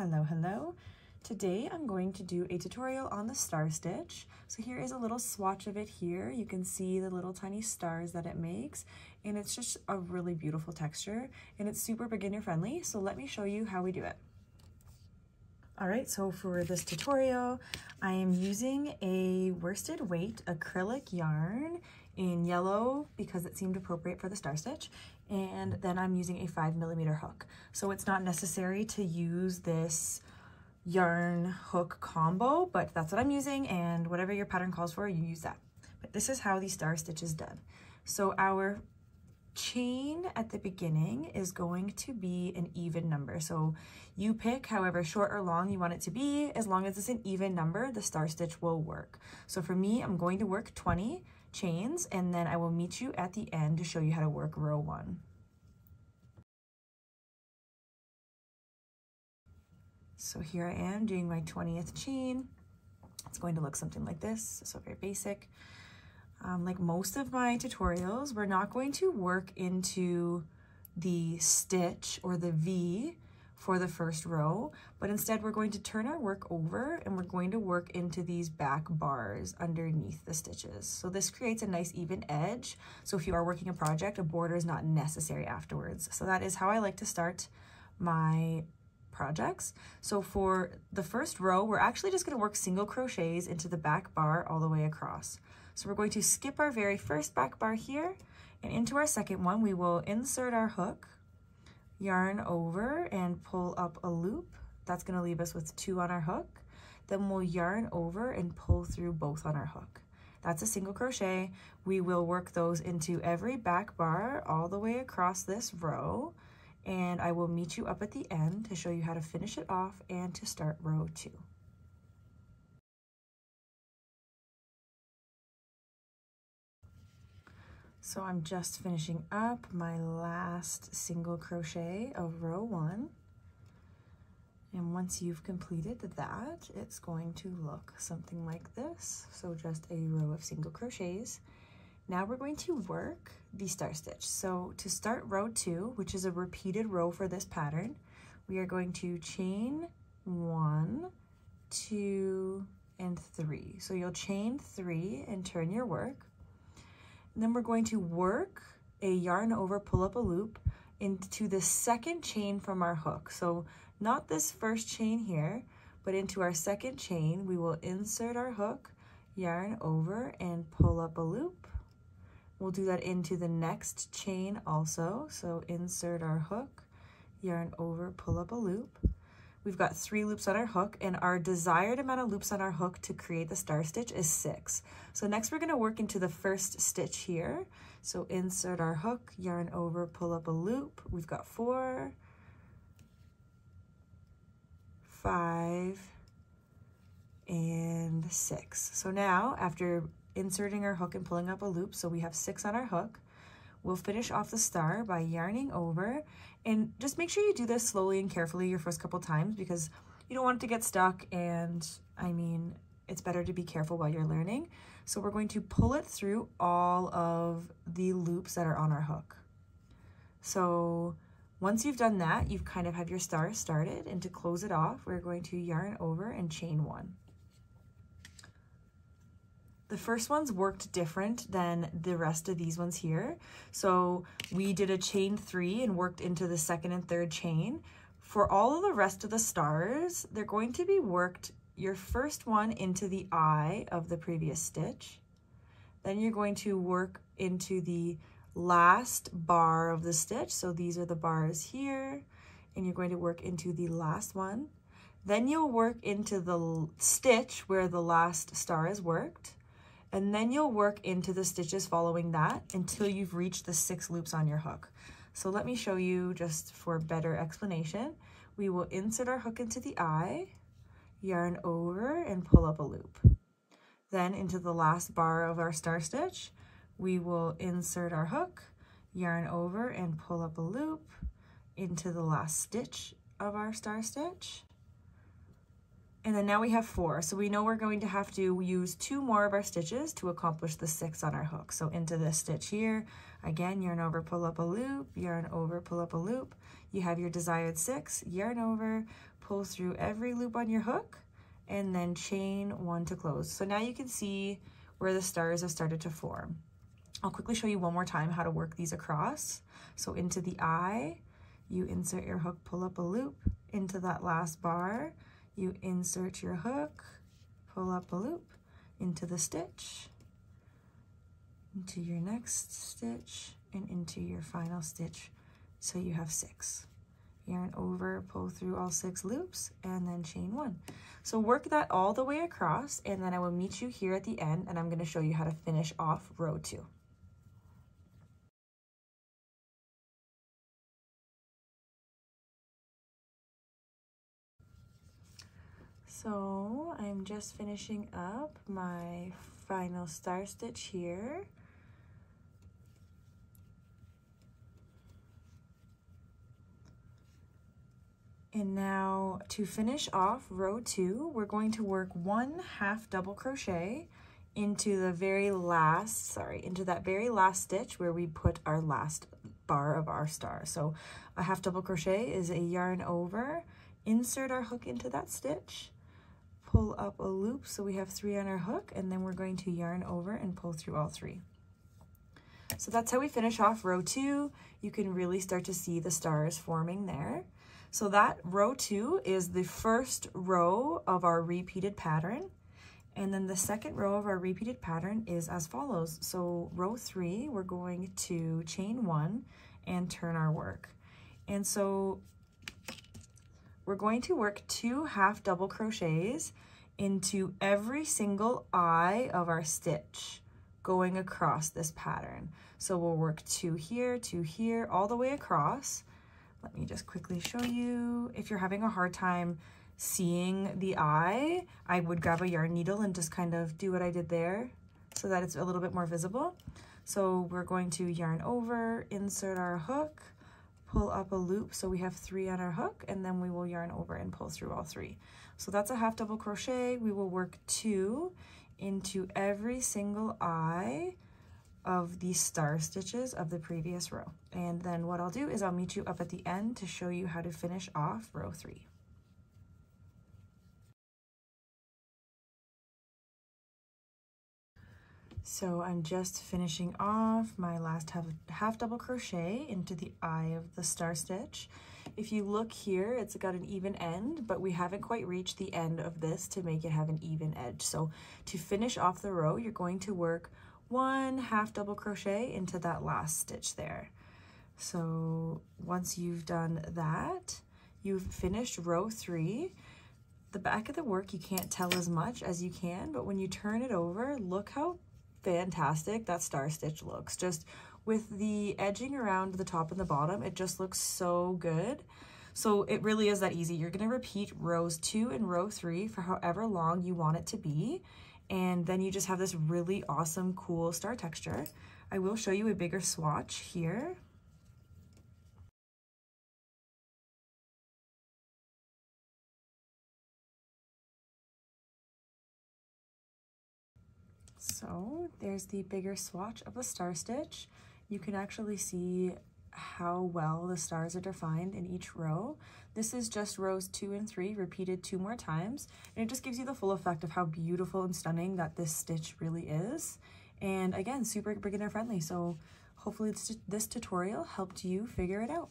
Hello, hello. Today I'm going to do a tutorial on the star stitch. So here is a little swatch of it here. You can see the little tiny stars that it makes, and it's just a really beautiful texture, and it's super beginner friendly. So let me show you how we do it. All right, so for this tutorial, I am using a worsted weight acrylic yarn in yellow because it seemed appropriate for the star stitch. And then I'm using a 5mm hook. So it's not necessary to use this yarn hook combo, but that's what I'm using, and whatever your pattern calls for, you use that. But this is how the star stitch is done. So our chain at the beginning is going to be an even number. So you pick however short or long you want it to be. As long as it's an even number, the star stitch will work. So for me, I'm going to work 20 chains, and then I will meet you at the end to show you how to work row 1. So here I am doing my 20th chain. It's going to look something like this, so very basic. Like most of my tutorials, we're not going to work into the stitch or the V for the first row, but instead we're going to turn our work over and we're going to work into these back bars underneath the stitches. So this creates a nice even edge. So if you are working a project, a border is not necessary afterwards. So that is how I like to start my projects. So for the first row, we're actually just going to work single crochets into the back bar all the way across. So we're going to skip our very first back bar here, and into our second one, we will insert our hook, yarn over and pull up a loop. That's going to leave us with 2 on our hook. Then we'll yarn over and pull through both on our hook. That's a single crochet. We will work those into every back bar all the way across this row, and I will meet you up at the end to show you how to finish it off and to start row 2. So I'm just finishing up my last single crochet of row 1. And once you've completed that, it's going to look something like this. So just a row of single crochets. Now we're going to work the star stitch. So to start row 2, which is a repeated row for this pattern, we are going to chain 1, 2, and 3. So you'll chain 3 and turn your work. And then we're going to work a yarn over, pull up a loop into the second chain from our hook. So not this first chain here, but into our second chain, we will insert our hook, yarn over, and pull up a loop. We'll do that into the next chain also. So insert our hook, yarn over, pull up a loop. We've got 3 loops on our hook, and our desired amount of loops on our hook to create the star stitch is 6. So next we're going to work into the first stitch here. So insert our hook, yarn over, pull up a loop. We've got 4, 5, and 6. So now after inserting our hook and pulling up a loop, so we have 6 on our hook, we'll finish off the star by yarning over, and just make sure you do this slowly and carefully your first couple times because you don't want it to get stuck, and I mean, it's better to be careful while you're learning. So we're going to pull it through all of the loops that are on our hook. So once you've done that, you've kind of have your star started, and to close it off, we're going to yarn over and chain 1. The first one's worked different than the rest of these ones here. So we did a chain 3 and worked into the second and third chain. For all of the rest of the stars, they're going to be worked your first one into the eye of the previous stitch. Then you're going to work into the last bar of the stitch. So these are the bars here, and you're going to work into the last one. Then you'll work into the stitch where the last star is worked. And then you'll work into the stitches following that until you've reached the 6 loops on your hook. So let me show you just for better explanation. We will insert our hook into the eye, yarn over, and pull up a loop. Then into the last bar of our star stitch, we will insert our hook, yarn over, and pull up a loop into the last stitch of our star stitch. And then now we have 4. So we know we're going to have to use 2 more of our stitches to accomplish the 6 on our hook. So into this stitch here, again, yarn over, pull up a loop, yarn over, pull up a loop. you have your desired 6, yarn over, pull through every loop on your hook, and then chain 1 to close. So now you can see where the stars have started to form. I'll quickly show you one more time how to work these across. So into the eye, you insert your hook, pull up a loop. Into that last bar, you insert your hook, pull up a loop, into the stitch, into your next stitch, and into your final stitch. So you have 6. Yarn over, pull through all 6 loops, and then chain 1. So work that all the way across, and then I will meet you here at the end, and I'm going to show you how to finish off row 2. So I'm just finishing up my final star stitch here. And now to finish off row 2, we're going to work 1 half double crochet into the very last, into that very last stitch where we put our last bar of our star. So a half double crochet is a yarn over, insert our hook into that stitch, pull up a loop so we have 3 on our hook, and then we're going to yarn over and pull through all 3. So that's how we finish off row 2. You can really start to see the stars forming there. So that row 2 is the first row of our repeated pattern. And then the second row of our repeated pattern is as follows. So row 3, we're going to chain 1 and turn our work. And so we're going to work 2 half double crochets into every single eye of our stitch going across this pattern. So we'll work 2 here, all the way across. Let me just quickly show you. If you're having a hard time seeing the eye, I would grab a yarn needle and just kind of do what I did there so that it's a little bit more visible. So we're going to yarn over, insert our hook, pull up a loop so we have 3 on our hook, and then we will yarn over and pull through all 3. So that's a half double crochet. We will work 2 into every single eye of the star stitches of the previous row. And then what I'll do is I'll meet you up at the end to show you how to finish off row 3. So I'm just finishing off my last half double crochet into the eye of the star stitch. If you look here, it's got an even end, but we haven't quite reached the end of this to make it have an even edge. So to finish off the row, you're going to work 1 half double crochet into that last stitch there. So once you've done that, you've finished row 3. The back of the work, you can't tell as much as you can, but when you turn it over, look how fantastic that star stitch looks. Just with the edging around the top and the bottom, it just looks so good. So it really is that easy. You're going to repeat rows 2 and row 3 for however long you want it to be. And then you just have this really awesome, cool star texture. I will show you a bigger swatch here. So there's the bigger swatch of the star stitch. You can actually see how well the stars are defined in each row. This is just rows 2 and 3 repeated 2 more times, and it just gives you the full effect of how beautiful and stunning that this stitch really is. And again, super beginner friendly, so hopefully this tutorial helped you figure it out.